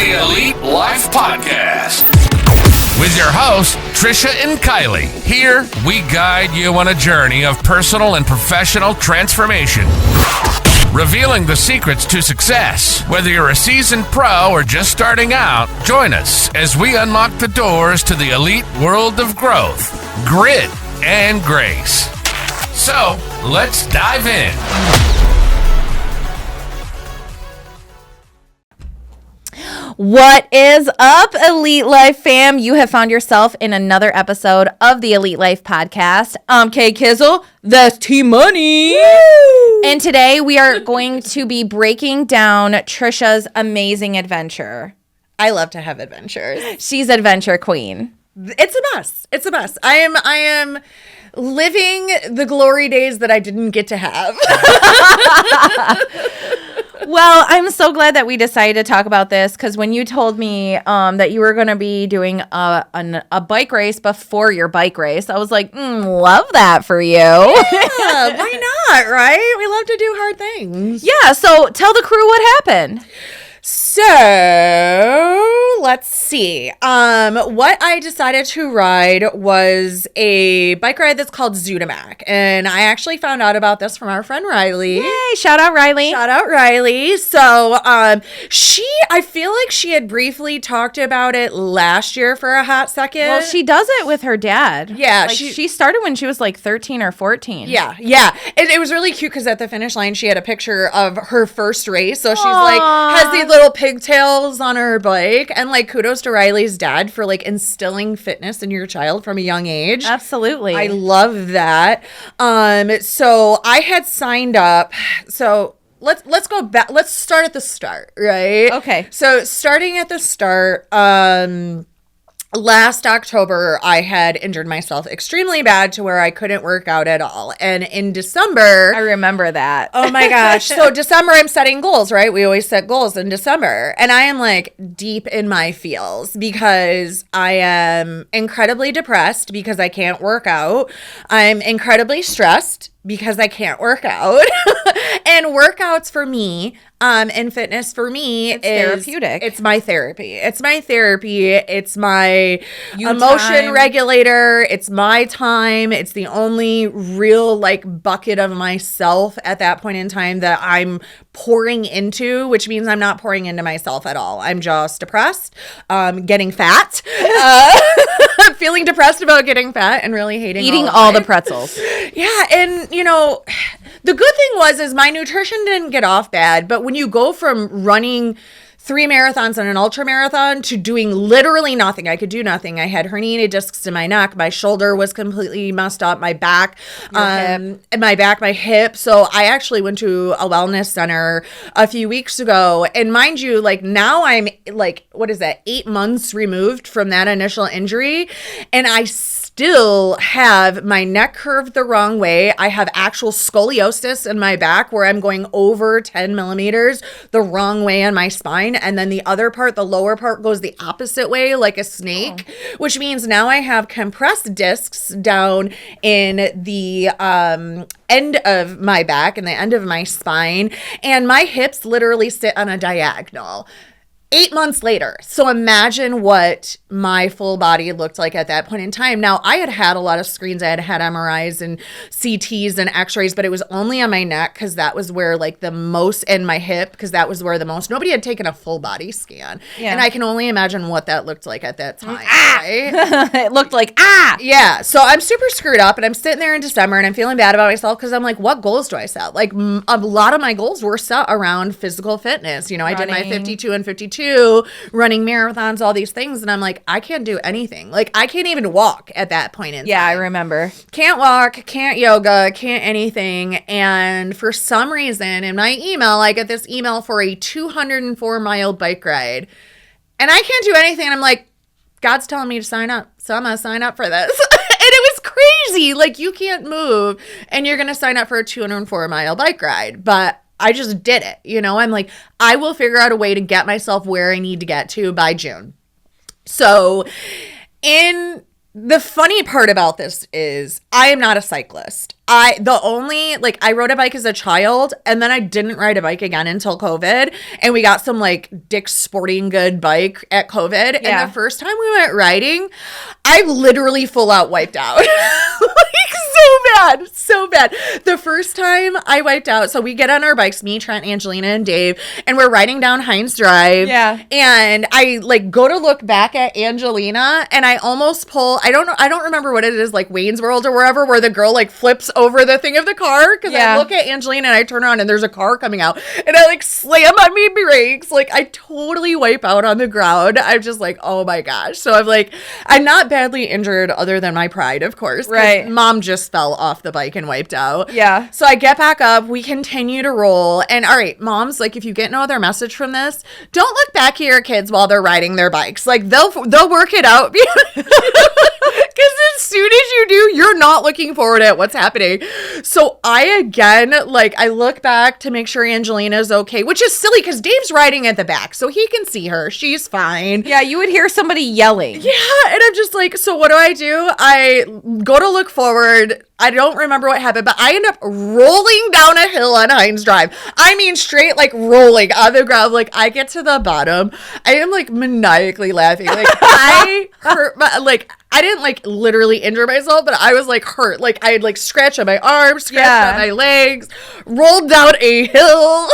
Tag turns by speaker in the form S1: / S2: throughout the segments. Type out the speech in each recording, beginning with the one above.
S1: the Elite Life Podcast. With your hosts, Trisha and Kylie. Here, we guide you on a journey of personal and professional transformation. Revealing the secrets to success. Whether you're a seasoned pro or just starting out, join us as we unlock the doors to the elite world of growth, grit, and grace. So, let's dive in.
S2: What is up, Elite Life fam? You have found yourself in another episode of the Elite Life Podcast. I'm Kay Kizzle. That's T-Money. Woo! And today we are going to be breaking down Trisha's amazing adventure.
S3: I love to have adventures.
S2: She's adventure queen.
S3: It's a mess. It's a mess. I am living the glory days that I didn't get to have.
S2: Well, I'm so glad that we decided to talk about this because when you told me that you were going to be doing a bike race before your bike race, I was like, love that for you.
S3: Yeah, why not, right? We love to do hard things.
S2: Yeah, so tell the crew what happened.
S3: So, let's see. What I decided to ride was a bike ride that's called Zoo-De-Mack. And I actually found out about this from our friend Riley.
S2: Yay, shout out Riley.
S3: Shout out Riley. So, I feel like she had briefly talked about it last year for a hot second.
S2: Well, she does it with her dad.
S3: Yeah.
S2: Like, she started when she was like 13 or 14.
S3: Yeah. It was really cute because at the finish line, she had a picture of her first race. So she's like, has these little pigtails on her bike. And like, kudos to Riley's dad for like instilling fitness in your child from a young age.
S2: Absolutely.
S3: I love that. So I had signed up. So let's go back. Let's start at the start, right?
S2: Okay.
S3: So starting at the start, last October, I had injured myself extremely bad to where I couldn't work out at all. And in December...
S2: I remember that.
S3: Oh my gosh. So December, I'm setting goals, right? We always set goals in December. And I am like deep in my feels because I am incredibly depressed because I can't work out. I'm incredibly stressed because I can't work out. And workouts for me, and fitness for me is
S2: therapeutic.
S3: It's my therapy. It's my therapy. It's my emotion regulator. It's my time. It's the only real like bucket of myself at that point in time that I'm pouring into, which means I'm not pouring into myself at all. I'm just depressed, getting fat, feeling depressed about getting fat and really hating
S2: eating all the pretzels.
S3: Yeah. And you know, the good thing is my nutrition didn't get off bad, but when you go from running 3 marathons and an ultra marathon to doing literally nothing. I could do nothing. I had herniated discs in my neck. My shoulder was completely messed up. My back, and my hip. So I actually went to a wellness center a few weeks ago. And mind you, like now I'm like, 8 months removed from that initial injury. And I still have my neck curved the wrong way. I have actual scoliosis in my back where I'm going over 10 millimeters the wrong way on my spine. And then the other part, the lower part, goes the opposite way like a snake, which means now I have compressed discs down in the end of my back and the end of my spine. And my hips literally sit on a diagonal. 8 months later. So imagine what my full body looked like at that point in time. Now, I had a lot of screens. I had MRIs and CTs and x-rays, but it was only on my neck because that was where like the most, and my hip because that was where the most. Nobody had taken a full body scan. Yeah. And I can only imagine what that looked like at that time. Right?
S2: It looked like,
S3: Yeah. So I'm super screwed up and I'm sitting there in December and I'm feeling bad about myself because I'm like, what goals do I set? Like a lot of my goals were set around physical fitness. You know, I did my 52 and 52. Running marathons, all these things. And I'm like, I can't do anything. Like, I can't even walk at that point in time.
S2: Yeah, I remember.
S3: Can't walk, can't yoga, can't anything. And for some reason, in my email, I get this email for a 204-mile bike ride. And I can't do anything. And I'm like, God's telling me to sign up. So I'm going to sign up for this. And it was crazy. Like, you can't move. And you're going to sign up for a 204-mile bike ride. But I just did it. You know, I'm like, I will figure out a way to get myself where I need to get to by June. So the funny part about this is I am not a cyclist. I rode a bike as a child, and then I didn't ride a bike again until COVID, and we got some like Dick's Sporting Good bike at COVID.
S2: Yeah.
S3: And the first time we went riding, I literally full out wiped out. Like so bad. The first time I wiped out, so we get on our bikes, me, Trent, Angelina, and Dave, and we're riding down Hines Drive.
S2: Yeah.
S3: And I like go to look back at Angelina, and I almost pull, I don't remember what it is, like Wayne's World or wherever, where the girl like flips over the thing of the car, because I look at Angelina and I turn around and there's a car coming out, and I like slam on my brakes, like I totally wipe out on the ground. I'm just like, oh my gosh. So I'm not badly injured other than my pride, of course.
S2: Right.
S3: Mom just fell off the bike and wiped out.
S2: Yeah.
S3: So I get back up, we continue to roll, and all right, moms, like if you get no other message from this, don't look back at your kids while they're riding their bikes. Like they'll work it out. Because as soon as you do, you're not looking forward at what's happening. So I look back to make sure Angelina's okay, which is silly because Dave's riding at the back, so he can see her. She's fine.
S2: Yeah, you would hear somebody yelling.
S3: Yeah, and I'm just like, so what do? I go to look forward. I don't remember what happened, but I end up rolling down a hill on Hines Drive. I mean, straight like rolling on the ground. Like I get to the bottom. I am like maniacally laughing. Like I hurt my, like I didn't like literally injure myself, but I was like hurt. Like I had like scratched on my arms, scratched on my legs, rolled down a hill,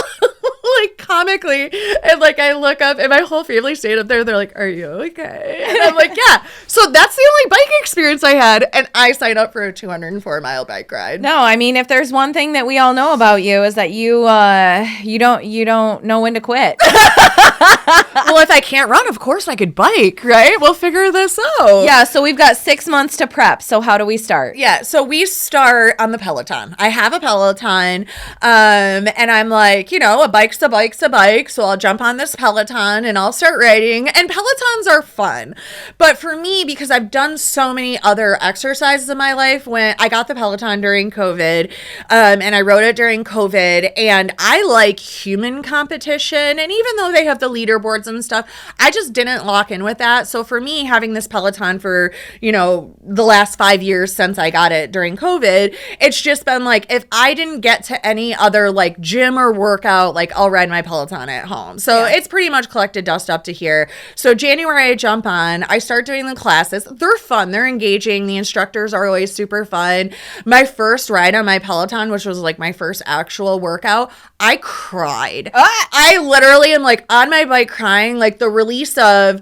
S3: like comically. And like I look up and my whole family stayed up there. They're like, "Are you okay?" And I'm like, "Yeah." So that's the only bike experience I had, and I signed up for a 204-mile bike ride.
S2: No, I mean, if there's one thing that we all know about you is that you don't know when to quit.
S3: Well, if I can't run, of course I could bike, right? We'll figure this out.
S2: Yeah, so we've got 6 months to prep. So how do we start?
S3: Yeah, so we start on the Peloton. I have a Peloton, and I'm like, a bike's a bike's a bike, so I'll jump on this Peloton and I'll start riding. And Pelotons are fun. But for me, because I've done so many other exercises in my life, when I got the Peloton during COVID, and I rode it during COVID, and I like human competition, and even though they have the leaderboards and stuff, I just didn't lock in with that. So for me, having this Peloton for, the last 5 years since I got it during COVID, it's just been like, if I didn't get to any other like gym or workout, like I'll ride my Peloton at home. So it's pretty much collected dust up to here. So January I jump on, I start doing the classes. They're fun. They're engaging. The instructors are always super fun. My first ride on my Peloton, which was like my first actual workout, I cried. I literally am like on my bike crying, like the release of,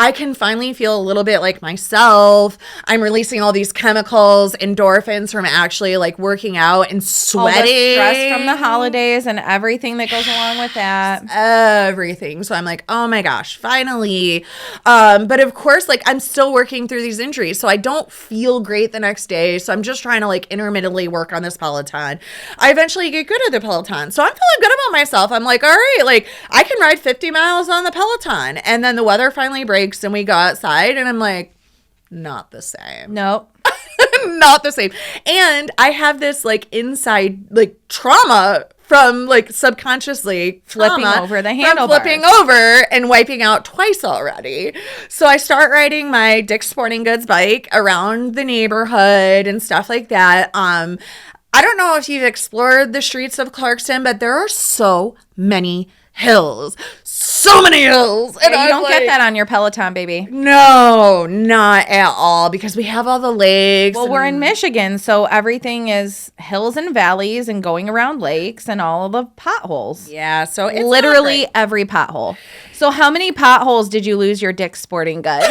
S3: I can finally feel a little bit like myself. I'm releasing all these chemicals, endorphins from actually like working out and sweating.
S2: All the stress from the holidays and everything that goes along with that.
S3: Everything. So I'm like, oh my gosh, finally. But of course, like I'm still working through these injuries. So I don't feel great the next day. So I'm just trying to like intermittently work on this Peloton. I eventually get good at the Peloton. So I'm feeling good about myself. I'm like, all right, like I can ride 50 miles on the Peloton. And then the weather finally breaks and we go outside and I'm like, not the same.
S2: Nope.
S3: Not the same. And I have this like inside like trauma from like subconsciously
S2: flipping over the handlebars.
S3: Flipping over and wiping out twice already. So I start riding my Dick's Sporting Goods bike around the neighborhood and stuff like that. I don't know if you've explored the streets of Clarkston, but there are so many hills. So many hills. And
S2: you don't get that on your Peloton, baby.
S3: No, not at all, because we have all the lakes.
S2: Well, we're in Michigan, so everything is hills and valleys and going around lakes and all of the potholes.
S3: Yeah, so it's
S2: literally every pothole. So how many potholes did you lose your Dick's Sporting Goods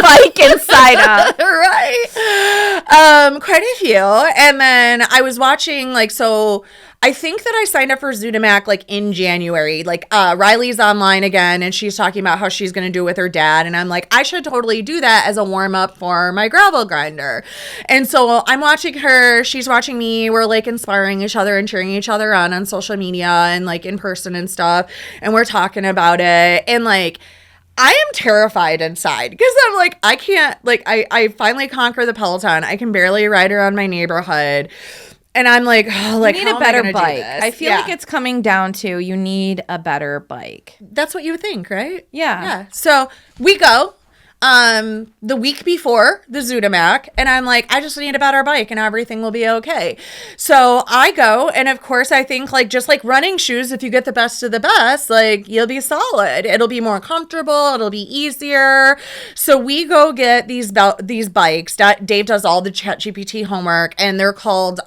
S2: bike inside of?
S3: Right. Quite a few. And then I was watching, like, so I think that I signed up for Zoo-De-Mack like in January. Like Riley's online again and she's talking about how she's going to do it with her dad. And I'm like, I should totally do that as a warm up for my gravel grinder. And so I'm watching her. She's watching me. We're like inspiring each other and cheering each other on social media and like in person and stuff. And we're talking about it. And like, I am terrified inside because I'm like, I can't, like, I finally conquer the Peloton. I can barely ride around my neighborhood. And I'm like, oh, like,
S2: you need a better bike. I feel like it's coming down to you need a better bike.
S3: That's what you would think, right?
S2: Yeah.
S3: So we go. the week before the Zoo-De-Mack, and I'm like, I just need a better bike and everything will be okay. So I go, and of course I think like just like running shoes, if you get the best of the best, like you'll be solid. It'll be more comfortable. It'll be easier. So we go get these bikes. Dave does all the ChatGPT homework, and they're called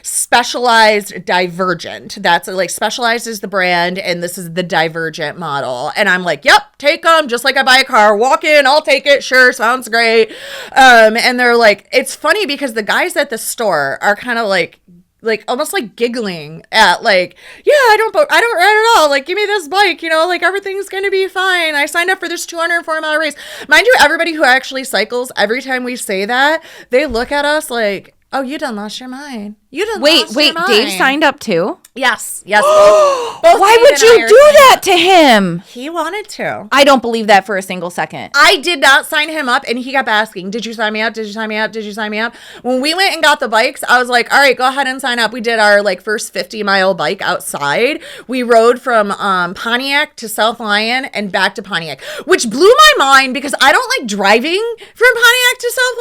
S3: Specialized Divergent. That's like Specialized is the brand, and this is the Divergent model. And I'm like, yep, take them just like I buy a car. Walk in, I'll take it. Sure, sounds great. And they're like, it's funny because the guys at the store are kind of like almost like giggling at like, yeah, I don't ride at all. Like, give me this bike, you know, like everything's going to be fine. I signed up for this 204-mile race. Mind you, everybody who actually cycles, every time we say that, they look at us like, oh, you done lost your mind. You done lost your mind.
S2: Dave signed up too?
S3: Yes. Both
S2: Why
S3: Dave
S2: would you do that to him?
S3: He wanted to.
S2: I don't believe that for a single second.
S3: I did not sign him up, and he kept asking, did you sign me up? Did you sign me up? Did you sign me up? When we went and got the bikes, I was like, all right, go ahead and sign up. We did our like first 50-mile bike outside. We rode from Pontiac to South Lyon and back to Pontiac, which blew my mind because I don't like driving from Pontiac to South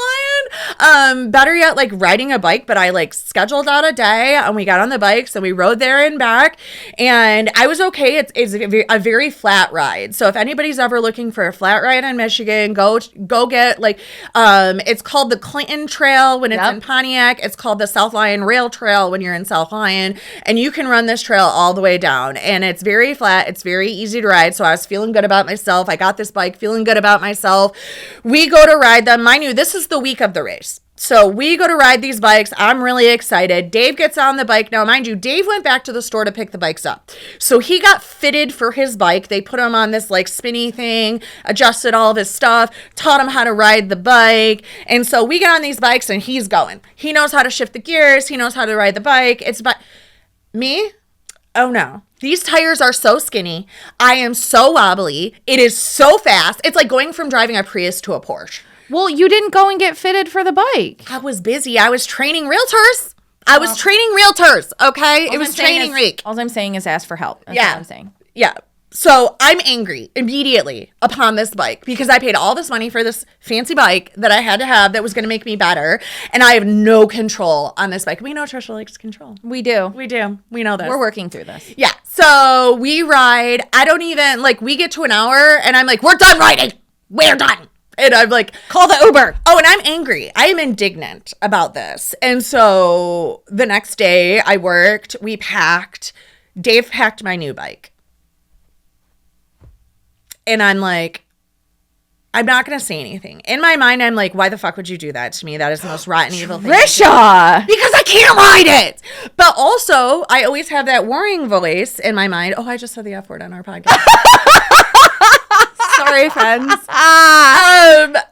S3: Lyon. Better yet, like riding a bike, but I like scheduled out a day, and we got on the bikes and we rode there and back, and I was okay. It's a very flat ride. So if anybody's ever looking for a flat ride in Michigan, go get like it's called the Clinton Trail when it's in Pontiac. It's called the South Lyon Rail Trail when you're in South Lyon, and you can run this trail all the way down, and it's very flat. It's very easy to ride. So I was feeling good about myself. I got this bike feeling good about myself. We go to ride them. Mind you, this is the week of the race. So we go to ride these bikes. I'm really excited. Dave gets on the bike. Now, mind you, Dave went back to the store to pick the bikes up. So he got fitted for his bike. They put him on this like spinny thing, adjusted all of his stuff, taught him how to ride the bike. And so we get on these bikes and he's going. He knows how to shift the gears. He knows how to ride the bike. Me? Oh no. These tires are so skinny. I am so wobbly. It is so fast. It's like going from driving a Prius to a Porsche.
S2: Well, you didn't go and get fitted for the bike.
S3: I was busy. I was training realtors. Okay? It was training week.
S2: All I'm saying is ask for help. That's all I'm saying.
S3: Yeah. So I'm angry immediately upon this bike because I paid all this money for this fancy bike that I had to have that was going to make me better. And I have no control on this bike. We know Trisha likes control.
S2: We do.
S3: We know this.
S2: We're working through this.
S3: Yeah. So we ride. I don't even, like, we get to an hour and I'm like, we're done riding. We're done. And I'm like,
S2: call the Uber.
S3: Oh, and I'm angry. I am indignant about this. And so the next day I worked, we packed. Dave packed my new bike. And I'm like, I'm not going to say anything. In my mind, I'm like, why the fuck would you do that to me? That is the most rotten, evil thing.
S2: Trisha!
S3: Because I can't ride it. But also, I always have that warning voice in my mind. Oh, I just said the F word on our podcast. Sorry, friends.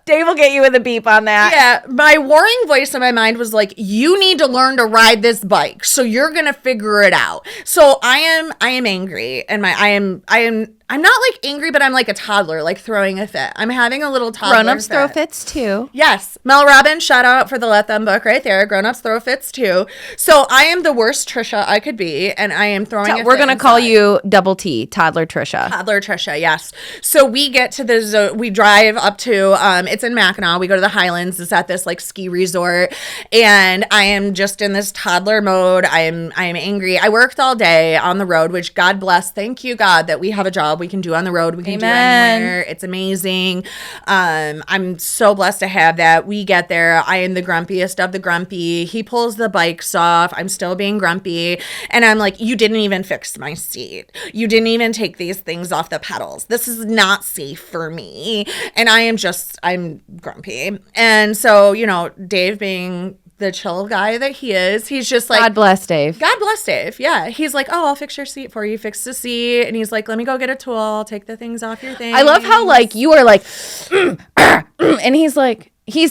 S2: Dave will get you with a beep on that.
S3: Yeah, my warring voice in my mind was like, you need to learn to ride this bike, so you're gonna figure it out. So I am angry, and I'm not like angry, but I'm like a toddler, like throwing a fit. I'm having a little toddler
S2: Grown-ups
S3: fit.
S2: throw fits too.
S3: Yes. Mel Robbins, shout out for the Let Them book right there. Grown-ups throw fits too. So I am the worst Trisha I could be, and I am throwing a fit.
S2: We're going to call you double T, Toddler Trisha.
S3: Toddler Trisha, yes. So we get to we drive up to, it's in Mackinac. We go to the Highlands. It's at this like ski resort, and I am just in this toddler mode. I am angry. I worked all day on the road, which God bless. Thank you, God, that we have a job we can do on the road. We can do anywhere. It's amazing. I'm so blessed to have that. We get there. I am the grumpiest of the grumpy. He pulls the bikes off. I'm still being grumpy. And I'm like, you didn't even fix my seat. You didn't even take these things off the pedals. This is not safe for me. And I'm grumpy. And so, Dave being the chill guy that he is, he's just like,
S2: God bless Dave.
S3: God bless Dave. Yeah. He's like, oh, I'll fix your seat for you. Fix the seat. And he's like, let me go get a tool. I'll take the things off your thing.
S2: I love how like you are like, and he's like, he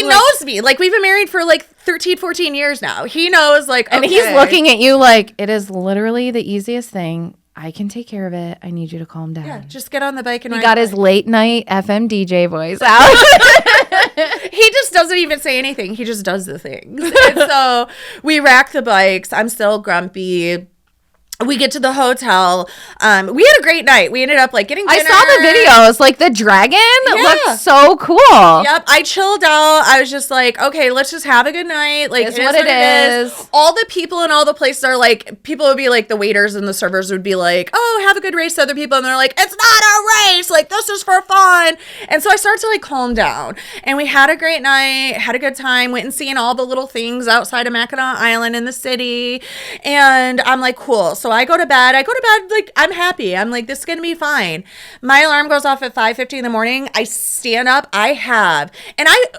S3: knows me. Like, we've been married for like 13, 14 years now. He knows, like, okay.
S2: And he's looking at you like, it is literally the easiest thing. I can take care of it. I need you to calm down.
S3: Yeah, just get on the bike and
S2: ride. He got his late night FM DJ voice out.
S3: He just doesn't even say anything. He just does the things. And so we rack the bikes. I'm still grumpy. we get to the hotel. We had a great night. We ended up like getting dinner.
S2: I saw the videos. Like the dragon looked so cool.
S3: Yep. I chilled out. I was just like, okay, let's just have a good night. Like,
S2: It's what it is.
S3: All the people in all the places are like, people would be like, the waiters and the servers would be like, oh, have a good race to other people. And they're like, it's not a race. Like, this is for fun. And so I started to like calm down. And we had a great night, had a good time, went and seen all the little things outside of Mackinac Island in the city. And I'm like, cool. So I go to bed. Like, I'm happy. I'm like, this is going to be fine. My alarm goes off at 5:50 in the morning. I stand up.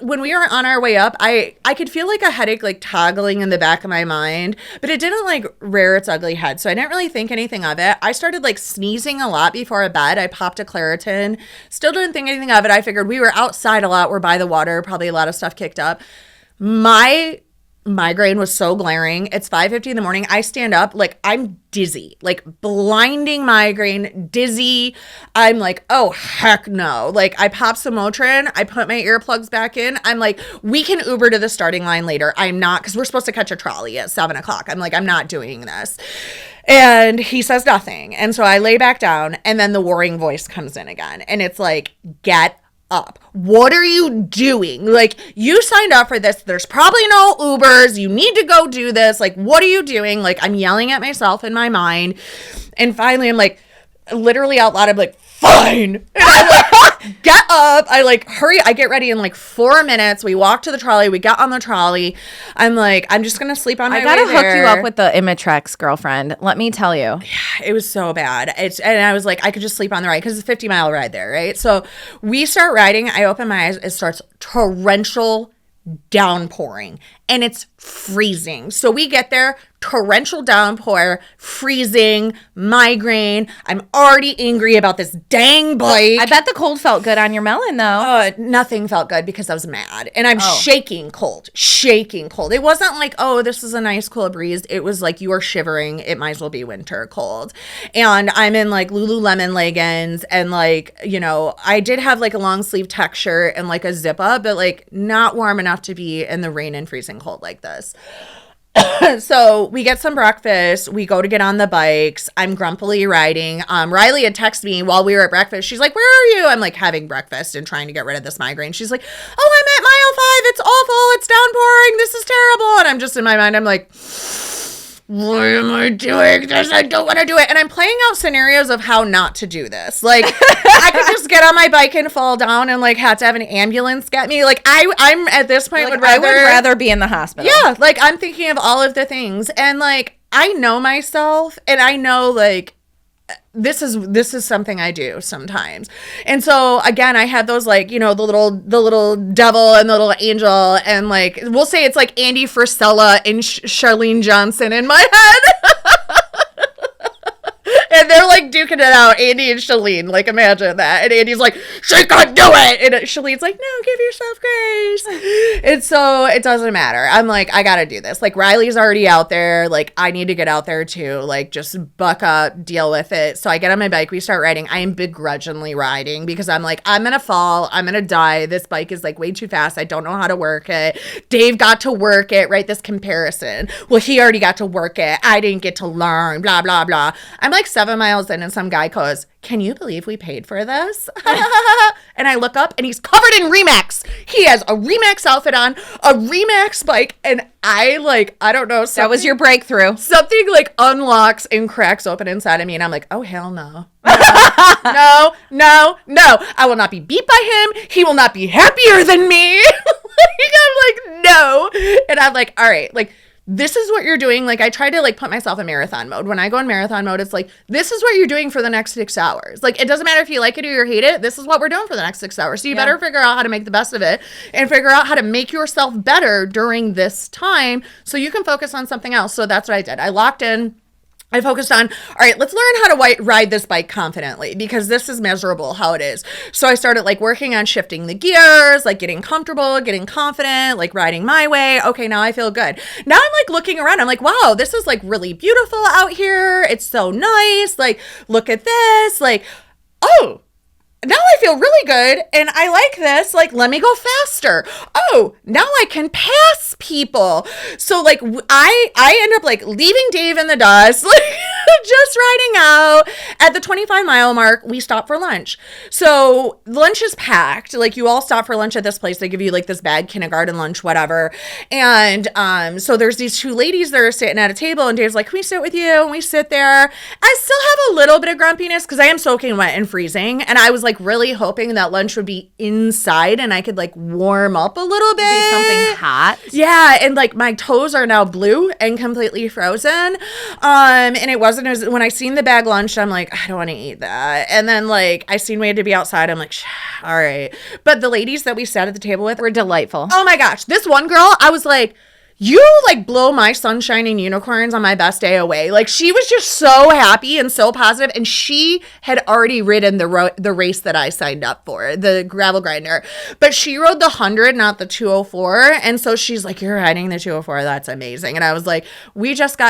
S3: When we were on our way up, I could feel like a headache like toggling in the back of my mind, but it didn't like rear its ugly head. So I didn't really think anything of it. I started like sneezing a lot before bed. I popped a Claritin. Still didn't think anything of it. I figured we were outside a lot. We're by the water. Probably a lot of stuff kicked up. My migraine was so glaring. It's 5:50 in the morning. I stand up, like I'm dizzy, like blinding migraine, dizzy. I'm like, oh, heck no. Like I pop some Motrin. I put my earplugs back in. I'm like, we can Uber to the starting line later. I'm not, because we're supposed to catch a trolley at 7:00. I'm like, I'm not doing this. And he says nothing. And so I lay back down, and then the warring voice comes in again. And it's like, get up. What are you doing? Like, you signed up for this. There's probably no Ubers. You need to go do this. Like, what are you doing? Like, I'm yelling at myself in my mind. And finally, I'm like, literally out loud, I'm like, fine. And I'm like, get up. I like, hurry. I get ready in like 4 minutes. We walk to the trolley. We got on the trolley. I'm like, I'm just going to sleep on my way there.
S2: I got to hook you up with the Imitrex, girlfriend. Let me tell you.
S3: It was so bad. And I was like, I could just sleep on the ride because it's a 50-mile ride there, right? So we start riding. I open my eyes. It starts torrential downpouring, and it's freezing. So we get there, torrential downpour, freezing, migraine. I'm already angry about this dang bike.
S2: I bet the cold felt good on your melon, though.
S3: Nothing felt good because I was mad. And I'm shaking cold. It wasn't like, oh, this is a nice cool breeze. It was like, you are shivering. It might as well be winter cold. And I'm in like Lululemon leggings, and like, you know, I did have like a long sleeve tech shirt and like a zip up, but like not warm enough to be in the rain and freezing cold like this. So we get some breakfast. We go to get on the bikes. I'm grumpily riding. Riley had texted me while we were at breakfast. She's like, where are you? I'm like having breakfast and trying to get rid of this migraine. She's like, oh, I'm at mile 5. It's awful. It's downpouring. This is terrible. And I'm just in my mind, I'm like, why am I doing this? I don't want to do it. And I'm playing out scenarios of how not to do this. Like, I could just get on my bike and fall down and like have to have an ambulance get me. Like, I'm at this point
S2: Like, I would rather be in the hospital.
S3: Yeah, like I'm thinking of all of the things, and like I know myself, and I know like this is something I do sometimes. And so again, I had those like, you know, the little devil and the little angel, and like we'll say it's like Andy Frisella and Charlene Johnson in my head. And they're like duking it out, Andy and Shalene. Like, imagine that. And Andy's like, she could do it. And Shalene's like, no, give yourself grace. And so it doesn't matter. I'm like, I got to do this. Like, Riley's already out there. Like, I need to get out there too. Like, just buck up, deal with it. So I get on my bike. We start riding. I am begrudgingly riding because I'm like, I'm going to fall. I'm going to die. This bike is like way too fast. I don't know how to work it. Dave got to work it, right? This comparison. Well, he already got to work it. I didn't get to learn, blah, blah, blah. I'm like 7 miles in, and some guy goes, can you believe we paid for this? And I look up, and he's covered in Remax. He has a Remax outfit on, a Remax bike, and I don't know.
S2: That was your breakthrough.
S3: Something like unlocks and cracks open inside of me, and I'm like, oh, hell no. No. I will not be beat by him. He will not be happier than me. I'm like, no. And I'm like, all right, like, this is what you're doing. Like, I try to like put myself in marathon mode. When I go in marathon mode, it's like, this is what you're doing for the next 6 hours. Like, it doesn't matter if you like it or you hate it. This is what we're doing for the next 6 hours. So you better figure out how to make the best of it and figure out how to make yourself better during this time so you can focus on something else. So that's what I did. I locked in. I focused on, all right, let's learn how to ride this bike confidently because this is miserable how it is. So I started like working on shifting the gears, like getting comfortable, getting confident, like riding my way. Okay, now I feel good. Now I'm like looking around. I'm like, wow, this is like really beautiful out here. It's so nice. Like, look at this. Like, oh, now I feel really good and I like this. Like, let me go faster. Oh, now I can pass people. So like I end up like leaving Dave in the dust, like just riding out. At the 25-mile mark, we stop for lunch. So lunch is packed. Like, you all stop for lunch at this place. They give you like this bag, kindergarten lunch, whatever. And so there's these two ladies that are sitting at a table, and Dave's like, can we sit with you? And we sit there. I still have a little bit of grumpiness because I am soaking wet and freezing. And I was like really hoping that lunch would be inside and I could like warm up a little bit.
S2: Be something hot.
S3: Yeah. And like my toes are now blue and completely frozen. And it wasn't as when I seen the bag lunch, I'm like, I don't want to eat that. And then like I seen we had to be outside. I'm like, all right. But the ladies that we sat at the table with
S2: Were delightful.
S3: oh my gosh, this one girl, I was like, you like blow my sunshine and unicorns on my best day away. Like, she was just so happy and so positive, and she had already ridden the race that I signed up for, the gravel grinder, but she rode the 100, not the 204. And so she's like, you're riding the 204. That's amazing. And I was like,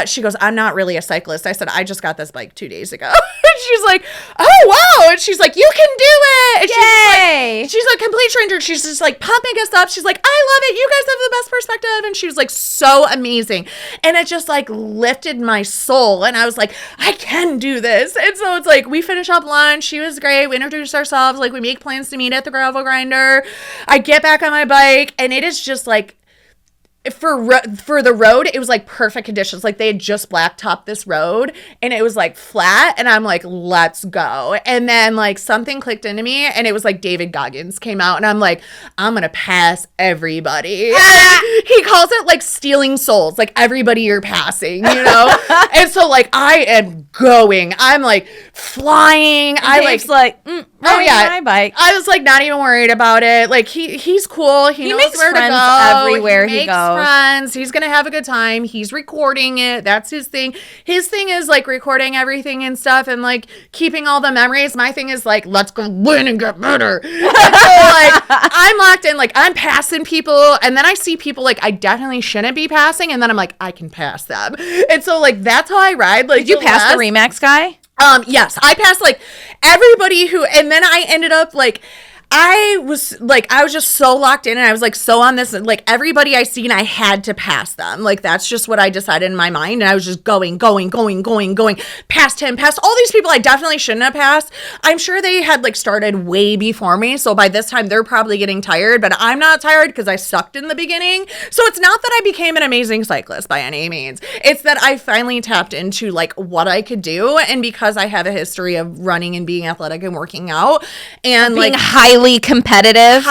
S3: she goes, I'm not really a cyclist. I said, I just got this bike 2 days ago. And she's like, oh wow. And she's like, you can do it. And
S2: Yay.
S3: she's a complete stranger. She's just like pumping us up. She's like, I love it. You guys have the best perspective. And she was like, so amazing. And it just like lifted my soul. And I was like, I can do this. And so it's like, we finish up lunch. She was great. We introduced ourselves. Like, we make plans to meet at the gravel grinder. I get back on my bike, and it is just like, for the road, it was like perfect conditions. Like, they had just blacktopped this road and it was like flat, and I'm like, let's go. And then like something clicked into me, and it was like David Goggins came out, and I'm like, I'm gonna pass everybody. He calls it like stealing souls, like everybody you're passing, you know. And so like I am going, I'm like flying.
S2: Dave's like,
S3: oh yeah,
S2: my bike.
S3: I was like not even worried about it. Like he's cool. He knows
S2: makes
S3: where to
S2: friends
S3: go.
S2: everywhere he
S3: makes
S2: goes.
S3: Friends. He's gonna have a good time. He's recording it. That's his thing. His thing is like recording everything and stuff, and like keeping all the memories. My thing is like, let's go win and get better. And so like I'm locked in. Like, I'm passing people, and then I see people like I definitely shouldn't be passing, and then I'm like, I can pass them. And so like that's how I ride. Like,
S2: Did you pass the Remax guy?
S3: Yes, I passed like everybody and then I ended up like, I was just so locked in, and I was like so on this, like everybody I seen, I had to pass them. Like, that's just what I decided in my mind. And I was just going, past him, past all these people I definitely shouldn't have passed. I'm sure they had like started way before me. So by this time they're probably getting tired, but I'm not tired because I sucked in the beginning. So it's not that I became an amazing cyclist by any means. It's that I finally tapped into like what I could do. And because I have a history of running and being athletic and working out and
S2: Being
S3: like
S2: highly competitive,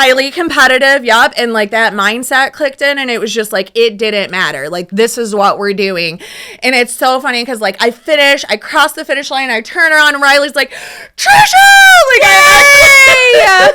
S3: yep. And like that mindset clicked in, and it was just like, it didn't matter. Like, this is what we're doing. And it's so funny because like I cross the finish line, I turn around, and Riley's like, Trisha! Like, yeah.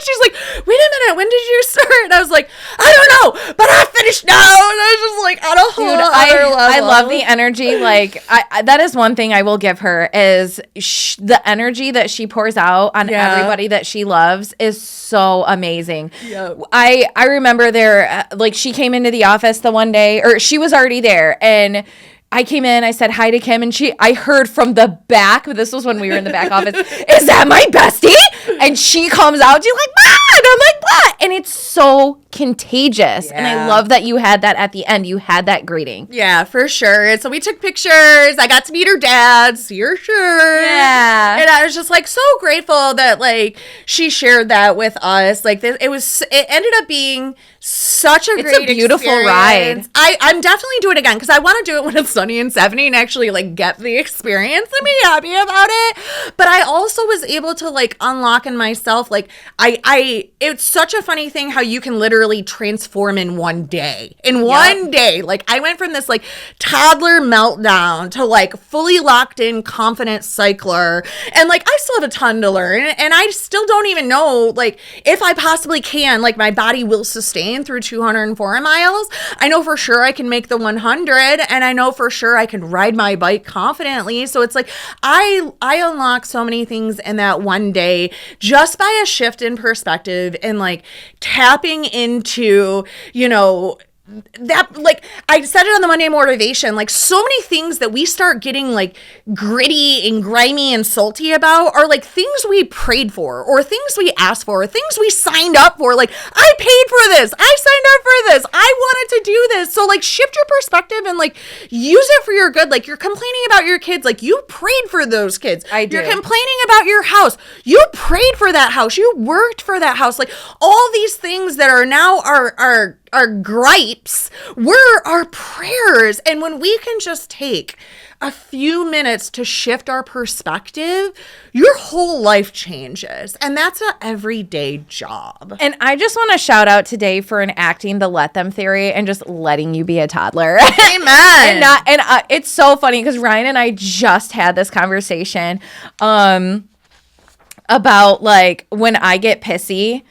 S3: She's like, wait a minute, when did you start? And I was like, I don't know, but I finished now. And I was just like, on a whole other level.
S2: I love the energy. Like, I that is one thing I will give her is the energy that she pours out on everybody that she loves is so amazing.
S3: Yep.
S2: I remember there, like, she came into the office the one day, or she was already there, and I came in, I said hi to Kim, and I heard from the back, this was when we were in the back office, is that my bestie? And she comes out, she's like, ah! And I'm like, what? And it's so contagious. And I love that you had that at the end. You had that greeting.
S3: Yeah, for sure. And so we took pictures. I got to meet her dad, see her shirt.
S2: Yeah.
S3: And I was just like so grateful that like she shared that with us. Like, it ended up being such a great
S2: beautiful
S3: experience.
S2: ride.
S3: I'm definitely doing it again because I want to do it when it's sunny and 70 and actually like get the experience and be happy about it. But I also was able to like unlock in myself, like it's such a funny thing how you can literally transform in one day. One day, like I went from this like toddler meltdown to like fully locked in confident cycler. And like I still have a ton to learn, and I still don't even know like if I possibly can, like my body will sustain through 204 miles. I know for sure I can make the 100, and I know for sure I can ride my bike confidently. So it's like I unlock so many things in that one day just by a shift in perspective and like tapping into, you know, that, like, I said it on the Monday Motivation, like, so many things that we start getting, like, gritty and grimy and salty about are, like, things we prayed for, or things we asked for, or things we signed up for. Like, I paid for this. I signed up for this. I wanted to do this. So, like, shift your perspective and, like, use it for your good. Like, you're complaining about your kids. Like, you prayed for those kids.
S2: I do.
S3: You're complaining about your house. You prayed for that house. You worked for that house. Like, all these things that are now our gripes were our prayers. And when we can just take a few minutes to shift our perspective, your whole life changes. And that's an everyday job.
S2: And I just want to shout out to Dave for enacting the let them theory and just letting you be a toddler.
S3: Amen.
S2: It's so funny because Ryan and I just had this conversation about, like, when I get pissy,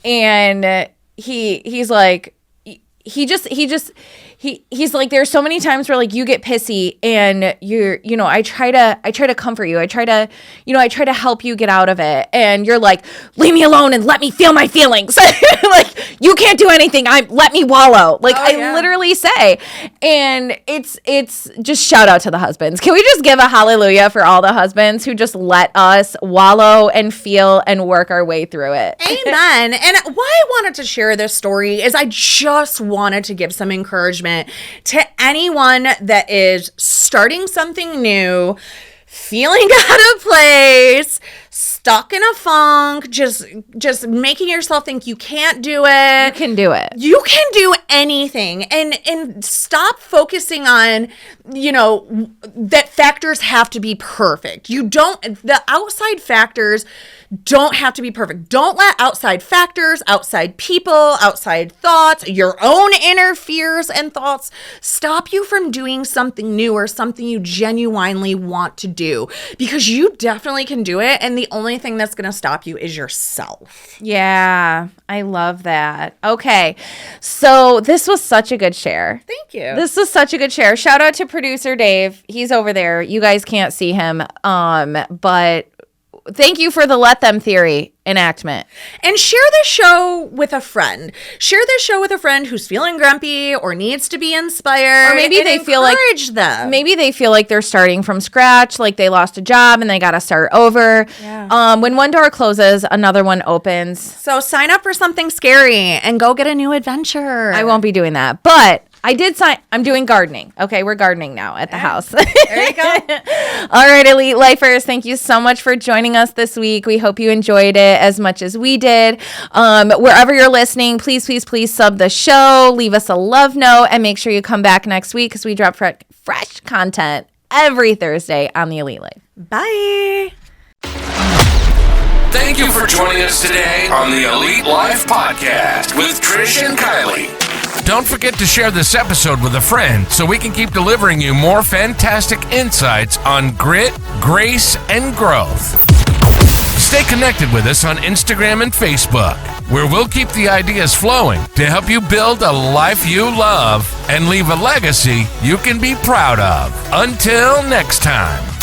S2: and he's like, he's like, there's so many times where, like, you get pissy and I try to comfort you. I try to help you get out of it. And you're like, leave me alone and let me feel my feelings. Like, you can't do anything. Let me wallow. Like, literally say, and it's just shout out to the husbands. Can we just give a hallelujah for all the husbands who just let us wallow and feel and work our way through it?
S3: Amen. And why I wanted to share this story is I just wanted to give some encouragement to anyone that is starting something new, feeling out of place, stuck in a funk, just making yourself think you can't do it.
S2: You can do it.
S3: You can do anything. And stop focusing on, that factors have to be perfect. The outside factors don't have to be perfect. Don't let outside factors, outside people, outside thoughts, your own inner fears and thoughts stop you from doing something new or something you genuinely want to do, because you definitely can do it. And the only thing that's going to stop you is yourself.
S2: Yeah, I love that. Okay, so this was such a good share.
S3: Thank you.
S2: This was such a good share. Shout out to producer Dave. He's over there. You guys can't see him, but thank you for the let them theory enactment.
S3: And share this show with a friend. Share this show with a friend who's feeling grumpy or needs to be inspired.
S2: Or maybe they feel like
S3: them.
S2: Maybe they feel like they're starting from scratch, like they lost a job and they got to start over.
S3: Yeah.
S2: When one door closes, another one opens.
S3: So sign up for something scary and go get a new adventure.
S2: I won't be doing that, but I did sign. I'm doing gardening. Okay, we're gardening now at the house.
S3: There you go.
S2: All right, Elite Lifers, thank you so much for joining us this week. We hope you enjoyed it as much as we did. Wherever you're listening, please sub the show, leave us a love note, and make sure you come back next week because we drop fresh content every Thursday on the Elite Life.
S3: Bye.
S1: Thank you for joining us today on the Elite Life Podcast with Trisha and Kylie. Don't forget to share this episode with a friend so we can keep delivering you more fantastic insights on grit, grace, and growth. Stay connected with us on Instagram and Facebook, where we'll keep the ideas flowing to help you build a life you love and leave a legacy you can be proud of. Until next time.